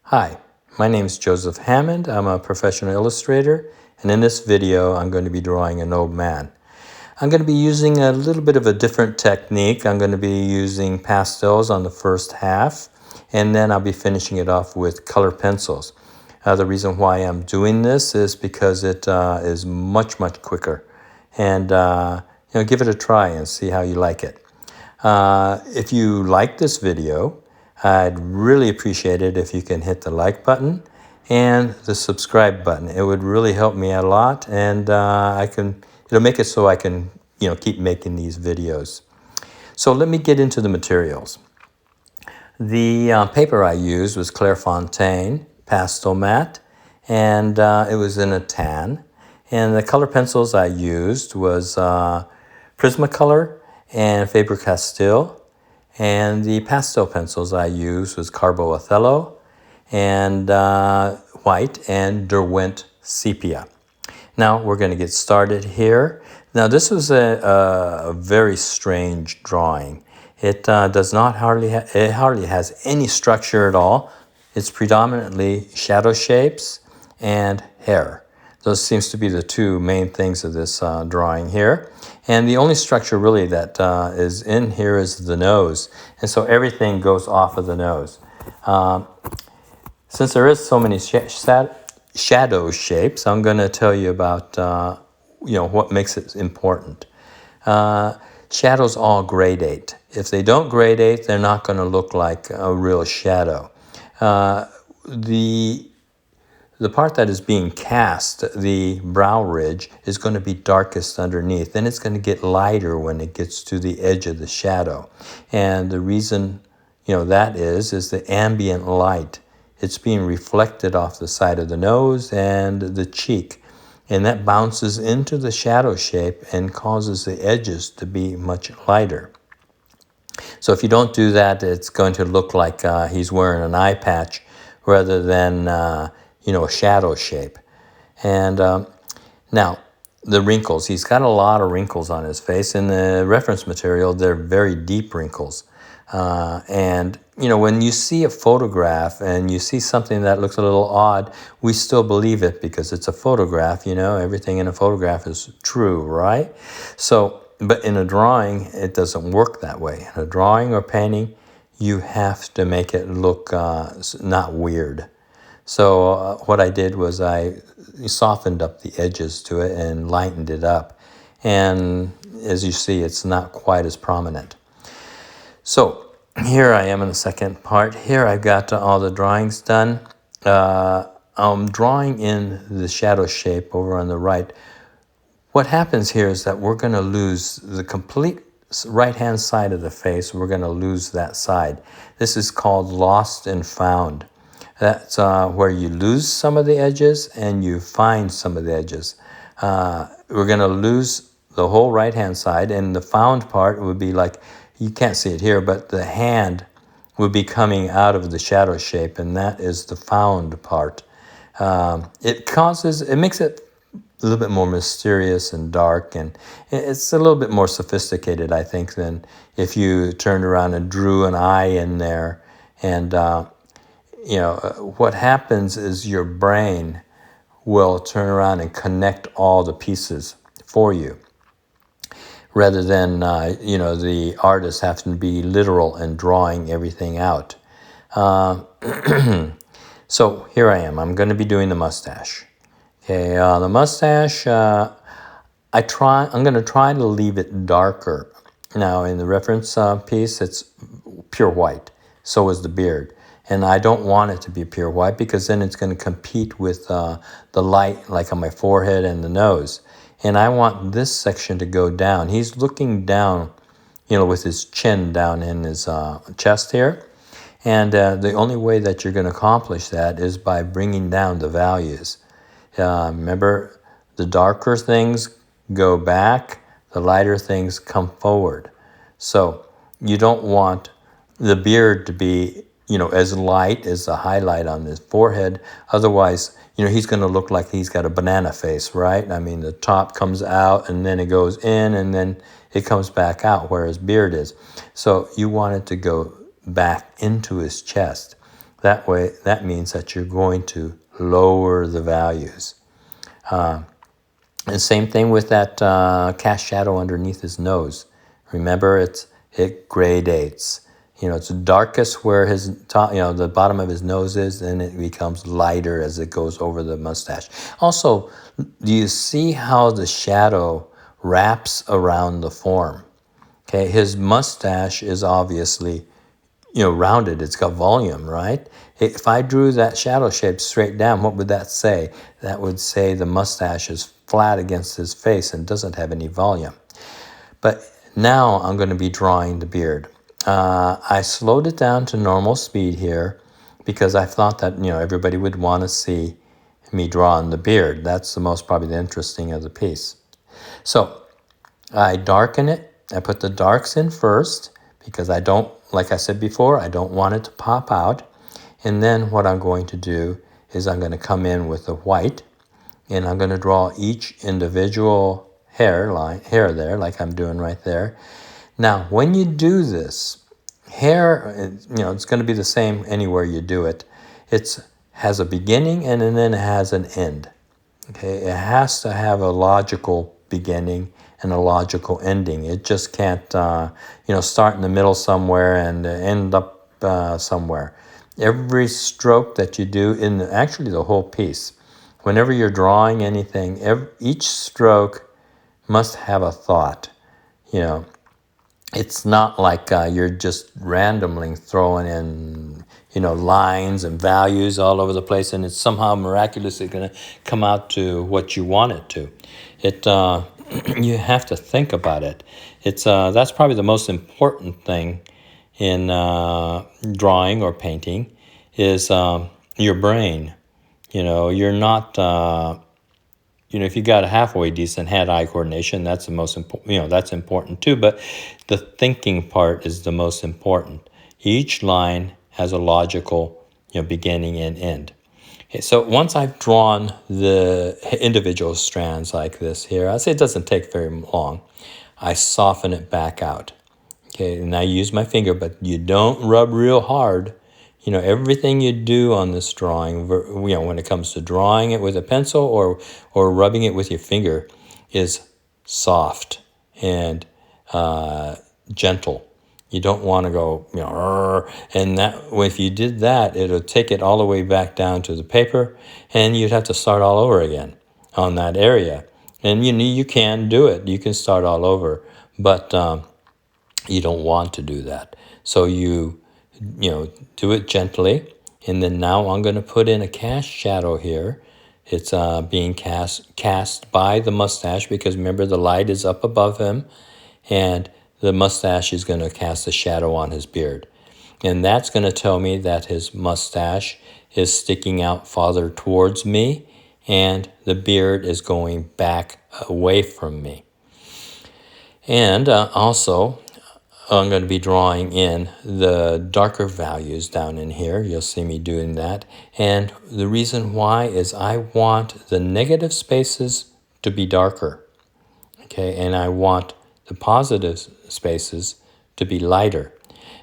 Hi, my name is Joseph Hammond. I'm a professional illustrator, and in this video I'm going to be drawing an old man. I'm going to be using a little bit of a different technique. I'm going to be using pastels on the first half, and then I'll be finishing it off with color pencils. The reason why I'm doing this is because it is much quicker, and give it a try and see how you like it. If you like this video, I'd really appreciate it if you can hit the like button and the subscribe button. It would really help me out a lot, and it'll make it so I can keep making these videos. So let me get into the materials. The paper I used was Clairefontaine Pastel Matte, and it was in a tan. And the color pencils I used was Prismacolor and Faber-Castell. And the pastel pencils I used was Carbo Othello and white and Derwent Sepia. Now we're going to get started here. Now this was a very strange drawing. It hardly has any structure at all. It's predominantly shadow shapes and hair. Those seems to be the two main things of this drawing here. And the only structure really that is in here is the nose. And so everything goes off of the nose. Since there is so many shadow shapes, I'm going to tell you about what makes it important. Shadows all gradate. If they don't gradate, they're not going to look like a real shadow. The part that is being cast, the brow ridge, is going to be darkest underneath. Then it's going to get lighter when it gets to the edge of the shadow. And the reason that is the ambient light. It's being reflected off the side of the nose and the cheek. And that bounces into the shadow shape and causes the edges to be much lighter. So if you don't do that, it's going to look like he's wearing an eye patch rather than a shadow shape. And now the wrinkles, he's got a lot of wrinkles on his face. In the reference material, they're very deep wrinkles. And when you see a photograph and you see something that looks a little odd, we still believe it because it's a photograph. Everything in a photograph is true, right? So, but in a drawing, it doesn't work that way. In a drawing or painting, you have to make it look not weird. So what I did was I softened up the edges to it and lightened it up. And as you see, it's not quite as prominent. So here I am in the second part. Here I've got all the drawings done. I'm drawing in the shadow shape over on the right. What happens here is that we're going to lose the complete right-hand side of the face. We're going to lose that side. This is called lost and found. That's where you lose some of the edges and you find some of the edges. We're going to lose the whole right-hand side, and the found part would be like, you can't see it here, but the hand would be coming out of the shadow shape, and that is the found part. It makes it a little bit more mysterious and dark, and it's a little bit more sophisticated, I think, than if you turned around and drew an eye in there. And what happens is your brain will turn around and connect all the pieces for you, rather than the artist having to be literal and drawing everything out. So here I am. I'm going to be doing the mustache. Okay, the mustache, I'm going to try to leave it darker. Now in the reference piece, it's pure white. So is the beard. And I don't want it to be pure white because then it's going to compete with the light, like on my forehead and the nose. And I want this section to go down. He's looking down, with his chin down in his chest here. And the only way that you're going to accomplish that is by bringing down the values. Remember, the darker things go back, the lighter things come forward. So you don't want the beard to be, as light as the highlight on his forehead. Otherwise, he's going to look like he's got a banana face, right? I mean, the top comes out and then it goes in and then it comes back out where his beard is. So you want it to go back into his chest. that way, that means that you're going to lower the values. And same thing with that cast shadow underneath his nose. Remember, it gradates. It's darkest where his top, the bottom of his nose is, and it becomes lighter as it goes over the mustache. Also, do you see how the shadow wraps around the form? Okay, his mustache is obviously, rounded. It's got volume, right? If I drew that shadow shape straight down, what would that say? That would say the mustache is flat against his face and doesn't have any volume. But now I'm going to be drawing the beard. I slowed it down to normal speed here because I thought that, everybody would want to see me drawing the beard. That's the most probably interesting of the piece. So I darken it. I put the darks in first because I don't, like I said before, I don't want it to pop out. And then what I'm going to do is I'm going to come in with the white, and I'm going to draw each individual hair there, like I'm doing right there. Now, when you do this, hair, it's going to be the same anywhere you do it. It has a beginning and then it has an end. Okay, it has to have a logical beginning and a logical ending. It just can't, start in the middle somewhere and end up somewhere. Every stroke that you do actually the whole piece, whenever you're drawing anything, each stroke must have a thought. It's not like you're just randomly throwing in, lines and values all over the place, and it's somehow miraculously going to come out to what you want it to. You have to think about it. That's probably the most important thing in drawing or painting is your brain. You're not. If you got a halfway decent hand-eye coordination, that's the most important. That's important too. But the thinking part is the most important. Each line has a logical, beginning and end. Okay, so once I've drawn the individual strands like this here, I say it doesn't take very long. I soften it back out. Okay, and I use my finger, but you don't rub real hard. Everything you do on this drawing, when it comes to drawing it with a pencil or rubbing it with your finger, is soft and gentle. You don't want to go, and that if you did that, it'll take it all the way back down to the paper, and you'd have to start all over again on that area. And you can do it. You can start all over, but you don't want to do that. So you do it gently, and then now I'm going to put in a cast shadow here. It's being cast by the mustache because remember the light is up above him, and the mustache is going to cast a shadow on his beard. And that's going to tell me that his mustache is sticking out farther towards me, and the beard is going back away from me. And also, I'm going to be drawing in the darker values down in here. You'll see me doing that. And the reason why is I want the negative spaces to be darker. Okay, and I want the positive spaces to be lighter.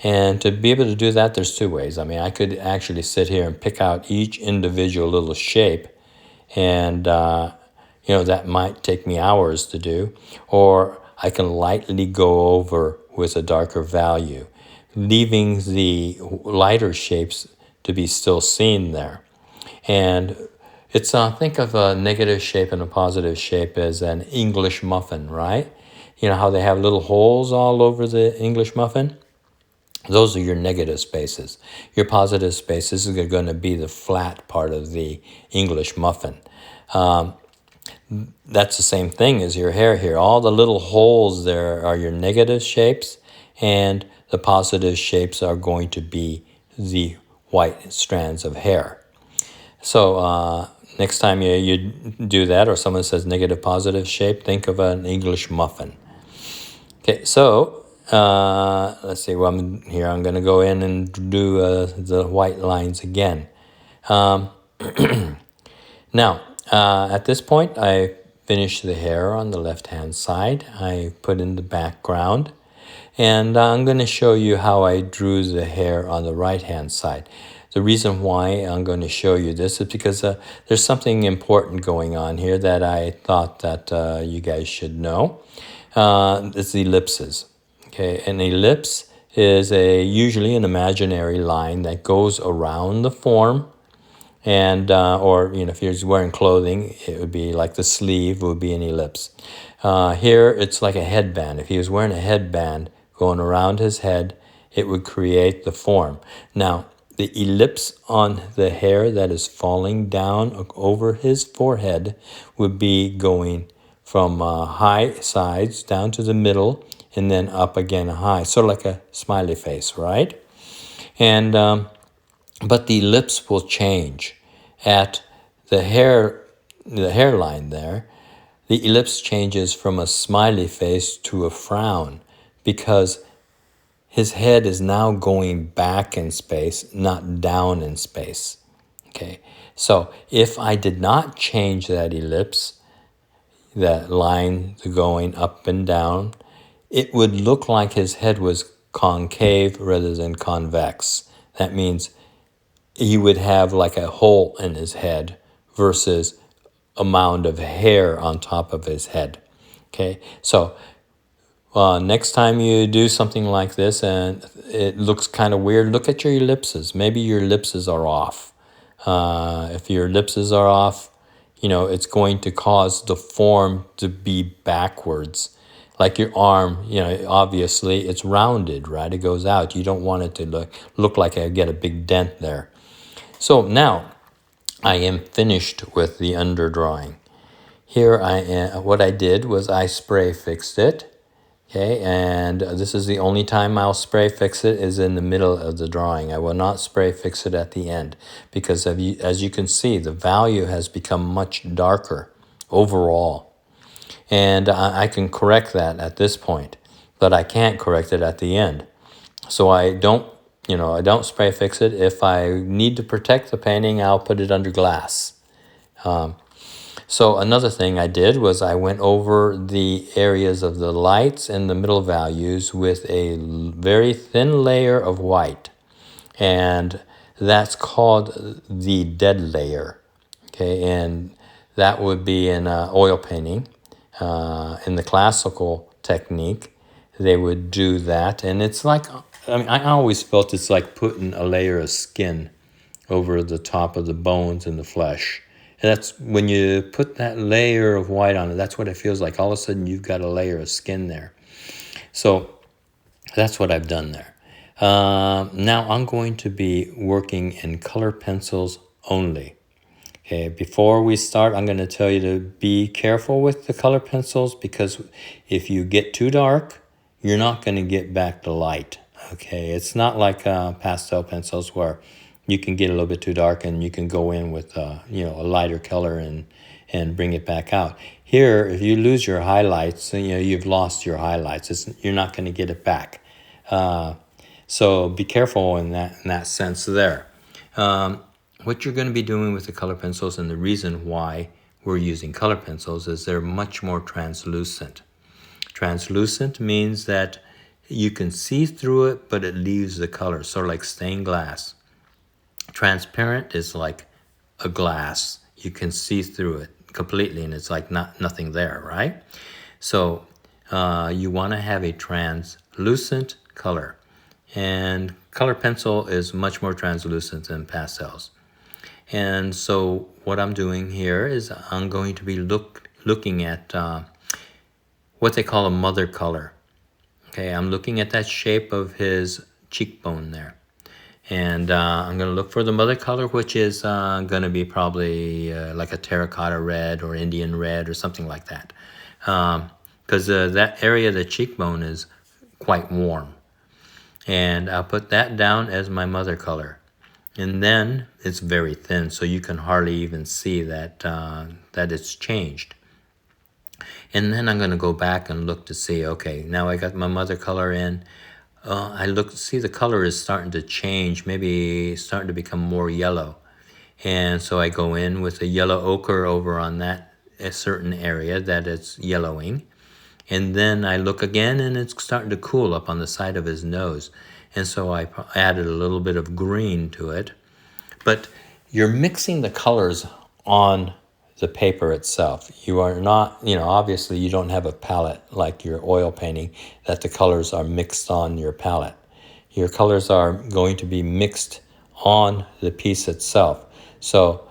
And to be able to do that, there's two ways. I could actually sit here and pick out each individual little shape, and that might take me hours to do. Or I can lightly go over with a darker value, leaving the lighter shapes to be still seen there. And it's think of a negative shape and a positive shape as an English muffin, right? How they have little holes all over the English muffin? Those are your negative spaces. Your positive spaces are going to be the flat part of the English muffin. That's the same thing as your hair here. All the little holes there are your negative shapes, and the positive shapes are going to be the white strands of hair. So next time you do that, or someone says negative positive shape, think of an English muffin. Okay, so let's see. Well, I'm going to go in and do the white lines again. Now, at this point, I finished the hair on the left-hand side. I put in the background, and I'm going to show you how I drew the hair on the right-hand side. the reason why I'm going to show you this is because there's something important going on here that I thought that you guys should know. It's ellipses. Okay, an ellipse is usually an imaginary line that goes around the form, and or if you're wearing clothing, it would be like the sleeve would be an ellipse. Here it's like a headband. If he was wearing a headband going around his head, it would create the form. Now, the ellipse on the hair that is falling down over his forehead would be going from high sides down to the middle and then up again high, sort of like a smiley face, right? And but the ellipse will change at the hairline there. The ellipse changes from a smiley face to a frown because his head is now going back in space, not down in space. Okay, so if I did not change that ellipse, that line going up and down, it would look like his head was concave rather than convex. That means he would have like a hole in his head versus a mound of hair on top of his head. Okay, so next time you do something like this and it looks kind of weird, look at your ellipses. Maybe your ellipses are off. If your ellipses are off, it's going to cause the form to be backwards. Like your arm, obviously it's rounded, right? It goes out. You don't want it to look like I get a big dent there. So now I am finished with the underdrawing. Here I am. What I did was I spray fixed it. Okay, and this is the only time I'll spray fix it is in the middle of the drawing. I will not spray fix it at the end because as you can see, the value has become much darker overall. And I can correct that at this point, but I can't correct it at the end. So I don't spray fix it. If I need to protect the painting, I'll put it under glass. So another thing I did was I went over the areas of the lights and the middle values with a very thin layer of white. And that's called the dead layer. Okay, and that would be in oil painting. In the classical technique, they would do that. And it's like, I always felt it's like putting a layer of skin over the top of the bones and the flesh. And that's when you put that layer of white on it, that's what it feels like. All of a sudden, you've got a layer of skin there. So that's what I've done there. Now I'm going to be working in color pencils only. Okay, before we start, I'm going to tell you to be careful with the color pencils because if you get too dark, you're not going to get back the light. Okay, it's not like pastel pencils where you can get a little bit too dark and you can go in with a lighter color and bring it back out. Here, if you lose your highlights, you've lost your highlights. You're not going to get it back. So be careful in that sense there. What you're going to be doing with the color pencils, and the reason why we're using color pencils, is they're much more translucent. Translucent means that you can see through it, but it leaves the color, sort of like stained glass. Transparent is like a glass. You can see through it completely, and it's like nothing there, right? So you want to have a translucent color. And color pencil is much more translucent than pastels. And so what I'm doing here is I'm going to be looking at what they call a mother color. Okay, I'm looking at that shape of his cheekbone there. And I'm going to look for the mother color, which is going to be probably like a terracotta red or Indian red or something like that. Because that area of the cheekbone is quite warm. And I'll put that down as my mother color. And then it's very thin, so you can hardly even see that it's changed. And then I'm going to go back and look to see, okay, now I got my mother color in. I see the color is starting to change, maybe starting to become more yellow. And so I go in with a yellow ochre over on a certain area that it's yellowing. And then I look again and it's starting to cool up on the side of his nose. And so I added a little bit of green to it. But you're mixing the colors on the paper itself. You are not, obviously you don't have a palette like your oil painting that the colors are mixed on your palette. Your colors are going to be mixed on the piece itself. So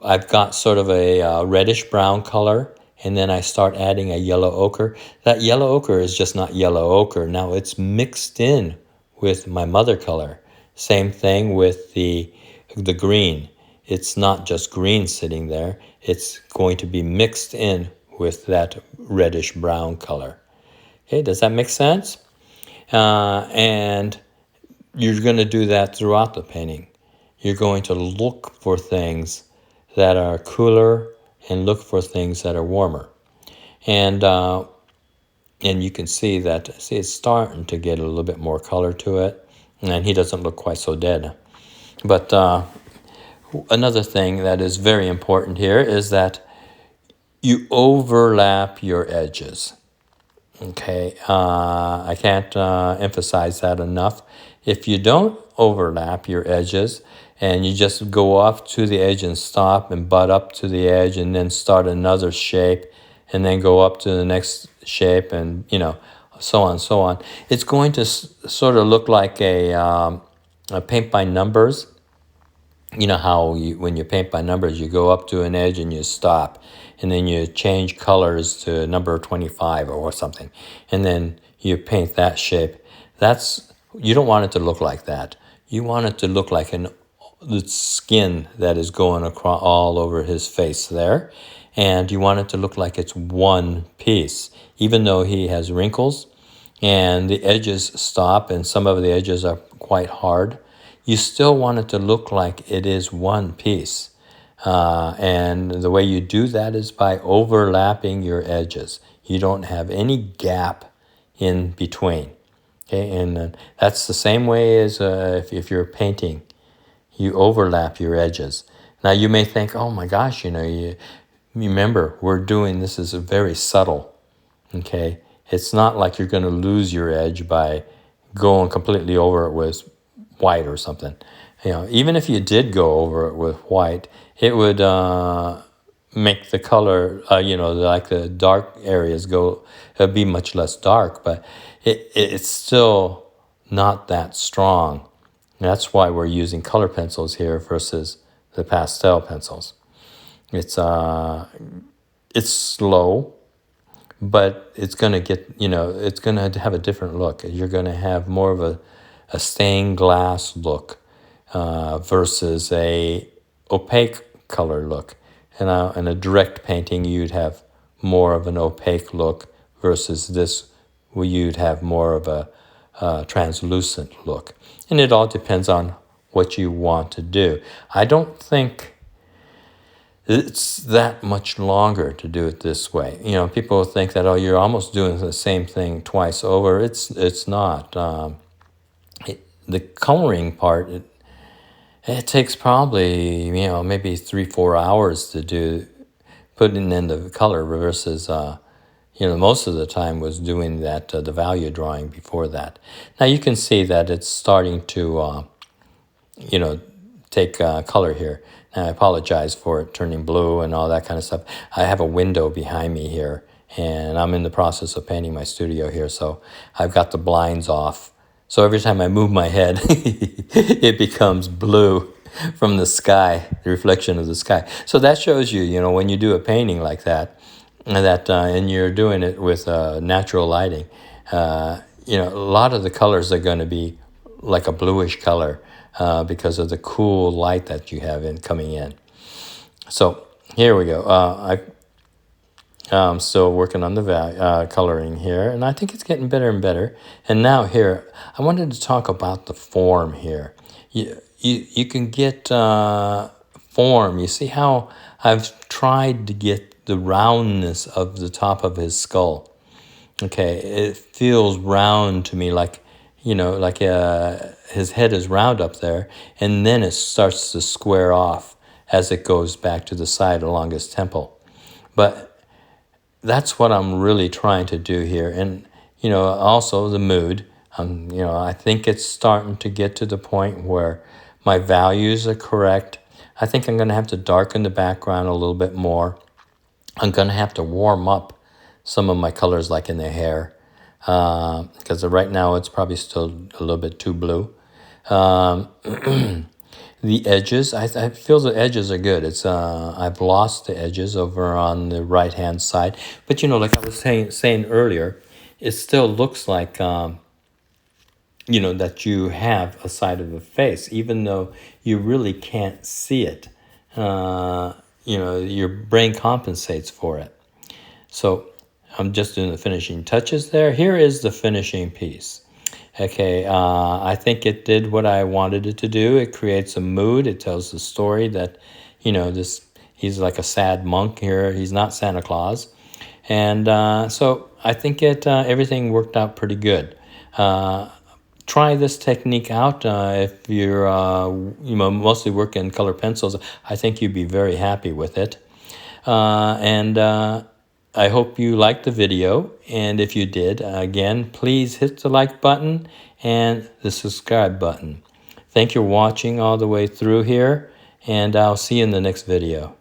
I've got sort of a reddish brown color, and then I start adding a yellow ochre. That yellow ochre is just not yellow ochre. Now it's mixed in with my mother color. Same thing with the green. It's not just green sitting there. It's going to be mixed in with that reddish brown color. Okay, does that make sense? And you're going to do that throughout the painting. You're going to look for things that are cooler and look for things that are warmer. And you can see that, it's starting to get a little bit more color to it. And he doesn't look quite so dead. But another thing that is very important here is that you overlap your edges. Okay, I can't emphasize that enough. If you don't overlap your edges and you just go off to the edge and stop and butt up to the edge and then start another shape and then go up to the next shape and, so on and so on, it's going to sort of look like a paint by numbers. You know how when you paint by numbers, you go up to an edge and you stop, and then you change colors to number 25 or something, and then you paint that shape. You don't want it to look like that. You want it to look like the skin that is going across all over his face there, and you want it to look like it's one piece, even though he has wrinkles, and the edges stop, and some of the edges are quite hard. You still want it to look like it is one piece. And the way you do that is by overlapping your edges. You don't have any gap in between. Okay, and that's the same way as if you're painting. You overlap your edges. Now you may think, oh my gosh, you remember, this is very subtle. Okay, it's not like you're going to lose your edge by going completely over it with white or something. Even if you did go over it with white, it would make the color, like the dark areas be much less dark, but it's still not that strong. That's why we're using color pencils here versus the pastel pencils. It's slow, but it's going to get, it's going to have a different look. You're going to have more of a stained glass look versus a opaque color look. And in a direct painting, you'd have more of an opaque look versus this, where you'd have more of a translucent look. And it all depends on what you want to do. I don't think it's that much longer to do it this way. People think that, you're almost doing the same thing twice over. It's not. The coloring part, it takes probably, maybe 3-4 hours to do, putting in the color versus, most of the time was doing that, the value drawing before that. Now you can see that it's starting to, take color here. Now I apologize for it turning blue and all that kind of stuff. I have a window behind me here, and I'm in the process of painting my studio here, so I've got the blinds off. So every time I move my head, it becomes blue from the sky, the reflection of the sky. So that shows you, when you do a painting like that, and you're doing it with natural lighting, a lot of the colors are going to be like a bluish color because of the cool light that you have coming in. So here we go. I'm still working on the coloring here, and I think it's getting better and better. And now here, I wanted to talk about the form here. You can get form. You see how I've tried to get the roundness of the top of his skull. Okay, it feels round to me, like his head is round up there, and then it starts to square off as it goes back to the side along his temple. But that's what I'm really trying to do here. And, also the mood. I think it's starting to get to the point where my values are correct. I think I'm going to have to darken the background a little bit more. I'm going to have to warm up some of my colors, like in the hair, because right now it's probably still a little bit too blue. The edges, I feel the edges are good. It's I've lost the edges over on the right hand side, but you know, like I was saying earlier, it still looks like you know, that you have a side of the face, even though you really can't see it. You know, your brain compensates for it. So I'm just doing the finishing touches there. Here is the finishing piece. Okay, I think it did what I wanted it to do. It creates a mood. It tells the story that, you know, he's like a sad monk here. He's not Santa Claus. And so I think everything worked out pretty good. Try this technique out if you're you know, mostly work in color pencils. I think you'd be very happy with it. I hope you liked the video, and if you did, again, please hit the like button and the subscribe button. Thank you for watching all the way through here, and I'll see you in the next video.